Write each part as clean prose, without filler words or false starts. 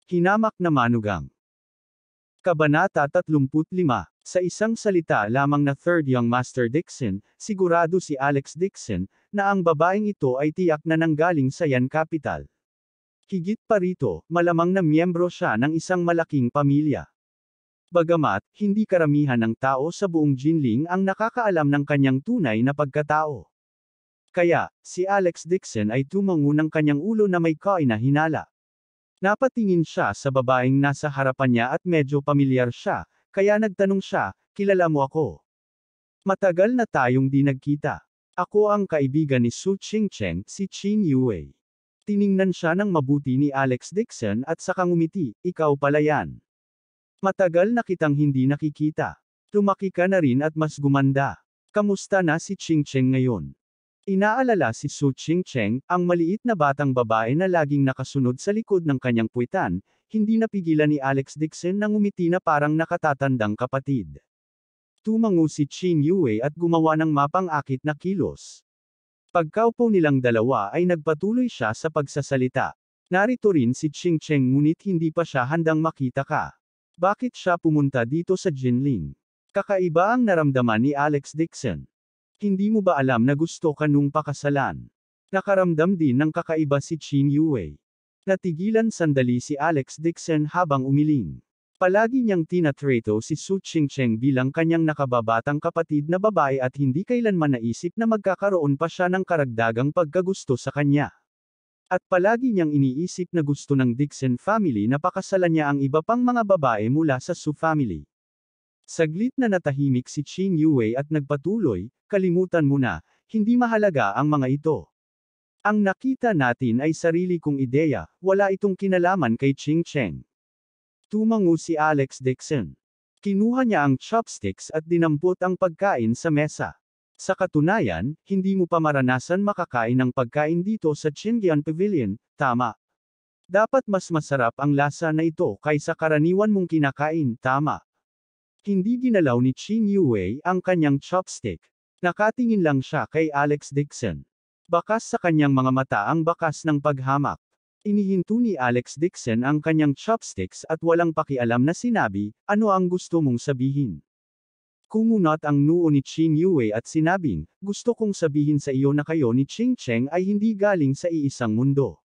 Hinamak na manugang. Kabanata 35. Sa isang salita lamang na third young Master Dixon, sigurado si Alex Dixon, na ang babaeng ito ay tiyak na nanggaling sa Yan Capital. Higit pa rito, malamang na miyembro siya ng isang malaking pamilya. Bagamat, hindi karamihan ng tao sa buong Jinling ang nakakaalam ng kanyang tunay na pagkatao. Kaya, si Alex Dixon ay tumango ng kanyang ulo na may kainahinala. Napatingin siya sa babaeng nasa harapan niya at medyo pamilyar siya, kaya nagtanong siya, "Kilala mo ako?" "Matagal na tayong di nagkita. Ako ang kaibigan ni Su Chingcheng, si Qin Yue." Tiningnan siya ng mabuti ni Alex Dixon at saka ngumiti, "Ikaw pala yan. Matagal na kitang hindi nakikita. Lumaki ka na rin at mas gumanda. Kamusta na si Chingcheng ngayon?" Inaalala si Su Chingcheng, ang maliit na batang babae na laging nakasunod sa likod ng kanyang puwitan, hindi napigilan ni Alex Dixon na ngumiti na parang nakatatandang kapatid. Tumango si Qin Yue at gumawa ng mapang-akit na kilos. Pagkaupo nilang dalawa ay nagpatuloy siya sa pagsasalita. "Narito rin si Chingcheng ngunit hindi pa siya handang makita ka. Bakit siya pumunta dito sa Jinling?" Kakaiba ang naramdaman ni Alex Dixon. "Hindi mo ba alam na gusto ka nung pakasalan?" Nakaramdam din ng kakaiba si Qin Yue. Natigilan sandali si Alex Dixon habang umiling. Palagi niyang tinatrato si Su Chingcheng bilang kanyang nakababatang kapatid na babae at hindi kailanman naisip na magkakaroon pa siya ng karagdagang pagkagusto sa kanya. At palagi niyang iniisip na gusto ng Dixon family na pakasalan niya ang iba pang mga babae mula sa Su family. Saglit na natahimik si Qin Yue at nagpatuloy, "Kalimutan mo na, hindi mahalaga ang mga ito. Ang nakita natin ay sarili kong ideya, wala itong kinalaman kay Chingcheng." Tumango si Alex Dixon. Kinuha niya ang chopsticks at dinampot ang pagkain sa mesa. "Sa katunayan, hindi mo pa maranasan makakain ng pagkain dito sa Qingyan Pavilion, tama? Dapat mas masarap ang lasa na ito kaysa karaniwan mong kinakain, tama?" Hindi ginalaw ni Qin Yue ang kanyang chopstick. Nakatingin lang siya kay Alex Dixon. Bakas sa kanyang mga mata ang bakas ng paghamak. Inihinto ni Alex Dixon ang kanyang chopsticks at walang pakialam na sinabi, "Ano ang gusto mong sabihin?" Kumunot ang noo ni Qin Yue at sinabing, "Gusto kong sabihin sa iyo na kayo ni Chingcheng ay hindi galing sa iisang mundo.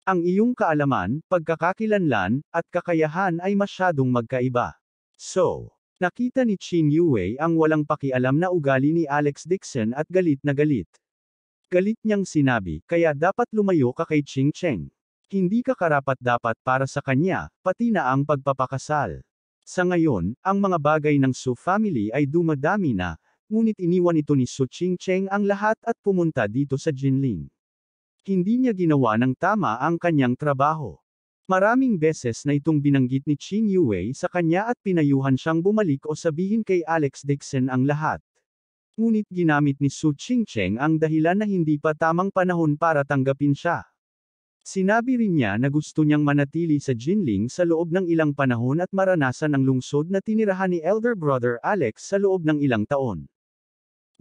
Ang iyong kaalaman, pagkakakilanlan, at kakayahan ay masyadong magkaiba." So, nakita ni Qin Yue ang walang pakialam na ugali ni Alex Dixon at galit na galit. Galit niyang sinabi, "Kaya dapat lumayo ka kay Chingcheng. Hindi ka karapat-dapat para sa kanya, pati na ang pagpapakasal." Sa ngayon, ang mga bagay ng Su family ay dumadami na, ngunit iniwan ito ni Su Chingcheng ang lahat at pumunta dito sa Jinling. Hindi niya ginawa ng tama ang kanyang trabaho. Maraming beses na itong binanggit ni Qin Yue sa kanya at pinayuhan siyang bumalik o sabihin kay Alex Dixon ang lahat. Ngunit ginamit ni Su Chingcheng ang dahilan na hindi pa tamang panahon para tanggapin siya. Sinabi rin niya na gusto niyang manatili sa Jinling sa loob ng ilang panahon at maranasan ang lungsod na tinirahan ni elder brother Alex sa loob ng ilang taon.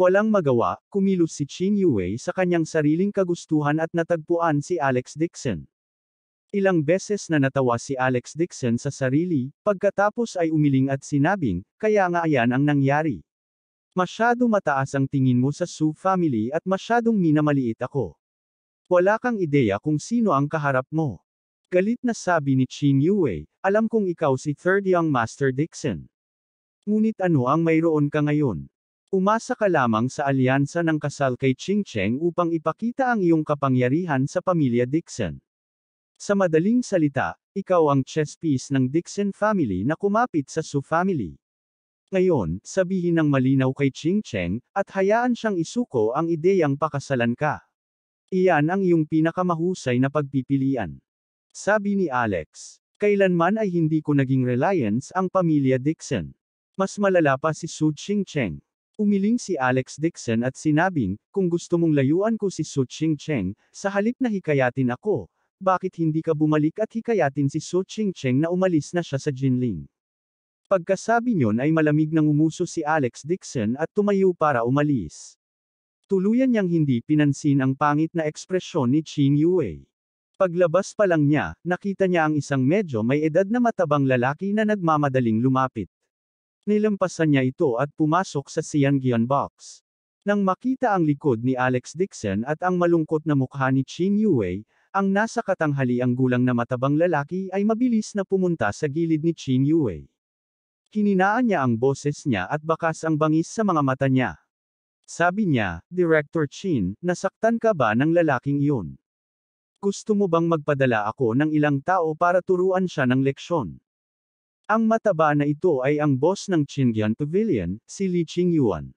Walang magawa, kumilos si Qin Yue sa kanyang sariling kagustuhan at natagpuan si Alex Dixon. Ilang beses na natawa si Alex Dixon sa sarili, pagkatapos ay umiling at sinabing, "Kaya nga ayan ang nangyari. Masyado mataas ang tingin mo sa Su family at masyadong minamaliit ako. Wala kang ideya kung sino ang kaharap mo." Galit na sabi ni Qin Yue, "Alam kong ikaw si third young Master Dixon. Ngunit ano ang mayroon ka ngayon? Umasa ka lamang sa alyansa ng kasal kay Chingcheng upang ipakita ang iyong kapangyarihan sa pamilya Dixon. Sa madaling salita, ikaw ang chess piece ng Dixon family na kumapit sa Su family. Ngayon, sabihin ng malinaw kay Chingcheng, at hayaan siyang isuko ang ideyang pakasalan ka. Iyan ang iyong pinakamahusay na pagpipilian." Sabi ni Alex. "Kailanman ay hindi ko naging reliance ang pamilya Dixon. Mas malala pa si Su Chingcheng." Umiling si Alex Dixon at sinabing, "Kung gusto mong layuan ko si Su Chingcheng, sa halip na hikayatin ako, bakit hindi ka bumalik at hikayatin si Su Chingcheng na umalis na siya sa Jinling?" Pagkasabi niyon ay malamig nang umuso si Alex Dixon at tumayo para umalis. Tuluyan niyang hindi pinansin ang pangit na ekspresyon ni Qin Yue. Paglabas pa lang niya, nakita niya ang isang medyo may edad na matabang lalaki na nagmamadaling lumapit. Nilampasan niya ito at pumasok sa Siangyan box. Nang makita ang likod ni Alex Dixon at ang malungkot na mukha ni Chin Yue, ang nasa katanghaliang gulang na matabang lalaki ay mabilis na pumunta sa gilid ni Chin Yue. Hininaan niya ang boses niya at bakas ang bangis sa mga mata niya. Sabi niya, Director Chin, nasaktan ka ba ng lalaking iyon? Gusto mo bang magpadala ako ng ilang tao para turuan siya ng leksyon? Ang mataba na ito ay ang boss ng Qingyan Pavilion, si Li Qingyuan.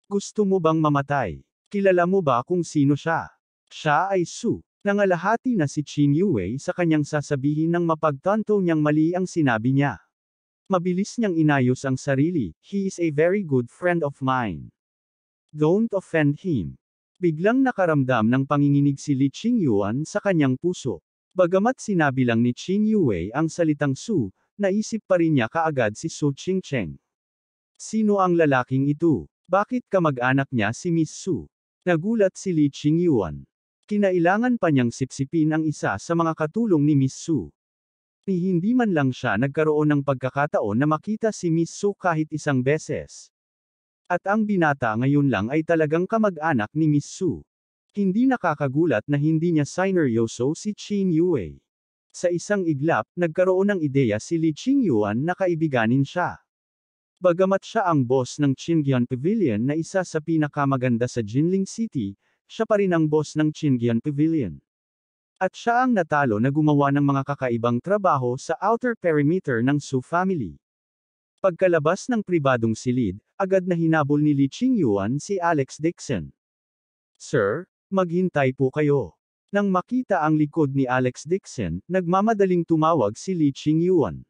Gusto mo bang mamatay? Kilala mo ba kung sino siya? Siya ay Su. Nangalahati na si Chin Yue sa kanyang sasabihin nang mapagtanto niyang mali ang sinabi niya. Mabilis niyang inayos ang sarili, he is a very good friend of mine. Don't offend him. Biglang nakaramdam ng panginginig si Li Qingyuan sa kanyang puso. Bagamat sinabi lang ni Chin Yue ang salitang Su, naisip pa rin niya kaagad si Su Qingcheng. Sino ang lalaking ito? Bakit kamag-anak niya si Miss Su? Nagulat si Li Qingyuan. Kinailangan pa niyang sipsipin ang isa sa mga katulong ni Miss Su. Hindi man lang siya nagkaroon ng pagkakataon na makita si Miss Su kahit isang beses. At ang binata ngayon lang ay talagang kamag-anak ni Miss Su. Hindi nakakagulat na hindi niya sineryoso si Chin Yue. Sa isang iglap, nagkaroon ng ideya si Li Qingyuan na kaibiganin siya. Bagamat siya ang boss ng Qingyan Pavilion na isa sa pinakamaganda sa Jinling City, siya pa rin ang boss ng Qingyan Pavilion. At siya ang natalo na gumawa ng mga kakaibang trabaho sa outer perimeter ng Su family. Pagkalabas ng pribadong silid, agad na hinabol ni Li Qingyuan si Alex Dixon. Sir, maghintay po kayo. Nang makita ang likod ni Alex Dixon, nagmamadaling tumawag si Li Qingyuan.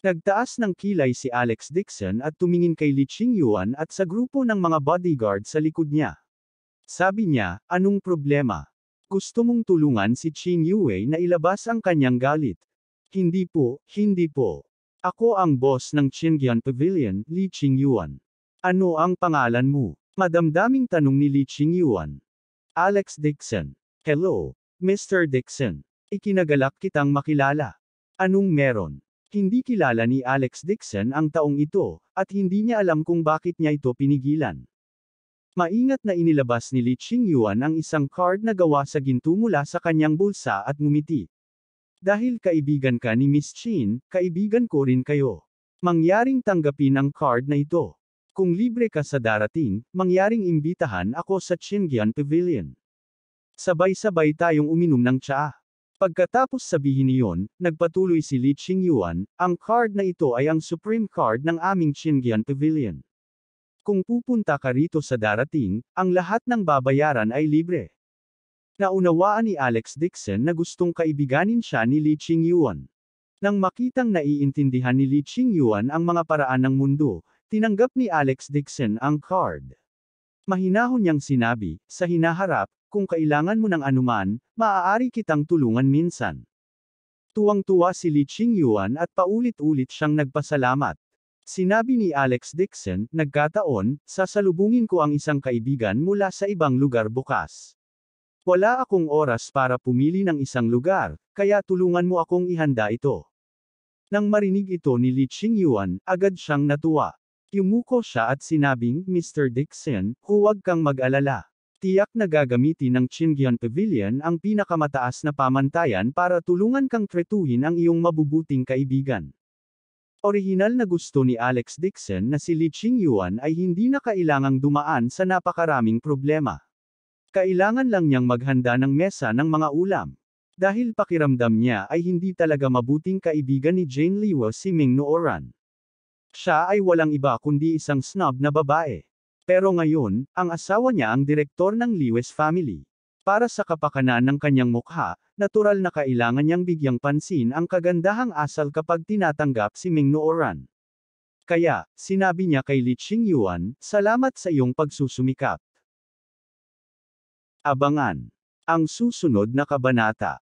Nagtaas ng kilay si Alex Dixon at tumingin kay Li Qingyuan at sa grupo ng mga bodyguard sa likod niya. Sabi niya, anong problema? Gusto mong tulungan si Chin Yue na ilabas ang kanyang galit? Hindi po, hindi po. Ako ang boss ng Qingyan Pavilion, Li Qingyuan. Ano ang pangalan mo? Madamdaming tanong ni Li Qingyuan. Alex Dixon. Hello, Mr. Dixon. Ikinagalak kitang makilala. Anong meron? Hindi kilala ni Alex Dixon ang taong ito, at hindi niya alam kung bakit niya ito pinigilan. Maingat na inilabas ni Li Qingyuan ang isang card na gawa sa ginto mula sa kanyang bulsa at ngumiti. Dahil kaibigan ka ni Miss Chin, kaibigan ko rin kayo. Mangyaring tanggapin ang card na ito. Kung libre ka sa darating, mangyaring imbitahan ako sa Qingyan Pavilion. Sabay-sabay tayong uminom ng tsaa. Pagkatapos sabihin niyon, nagpatuloy si Li Qingyuan, ang card na ito ay ang supreme card ng aming Qingyan Pavilion. Kung pupunta ka rito sa darating, ang lahat ng babayaran ay libre. Naunawaan ni Alex Dixon na gustong kaibiganin siya ni Li Qingyuan. Nang makitang naiintindihan ni Li Qingyuan ang mga paraan ng mundo, tinanggap ni Alex Dixon ang card. Mahinahon niyang sinabi, sa hinaharap, kung kailangan mo ng anuman, maaari kitang tulungan minsan. Tuwang-tuwa si Li Qingyuan at paulit-ulit siyang nagpasalamat. Sinabi ni Alex Dixon, nagkataon, sasalubungin ko ang isang kaibigan mula sa ibang lugar bukas. Wala akong oras para pumili ng isang lugar, kaya tulungan mo akong ihanda ito. Nang marinig ito ni Li Qingyuan, agad siyang natuwa. Yumuko siya at sinabing, Mr. Dixon, huwag kang mag-alala. Tiyak na gagamitin ng Qingyan Pavilion ang pinakamataas na pamantayan para tulungan kang tretuhin ang iyong mabubuting kaibigan. Orihinal na gusto ni Alex Dixon na si Li Qingyuan ay hindi na kailangang dumaan sa napakaraming problema. Kailangan lang niyang maghanda ng mesa ng mga ulam. Dahil pakiramdam niya ay hindi talaga mabuting kaibigan ni Jane Liwa si Ming Nooran. Siya ay walang iba kundi isang snob na babae. Pero ngayon, ang asawa niya ang direktor ng Liwes family. Para sa kapakanan ng kanyang mukha, natural na kailangan niyang bigyang pansin ang kagandahang asal kapag tinatanggap si Ming Nooran. Kaya, sinabi niya kay Li Qingyuan, salamat sa iyong pagsusumikap. Abangan ang susunod na kabanata.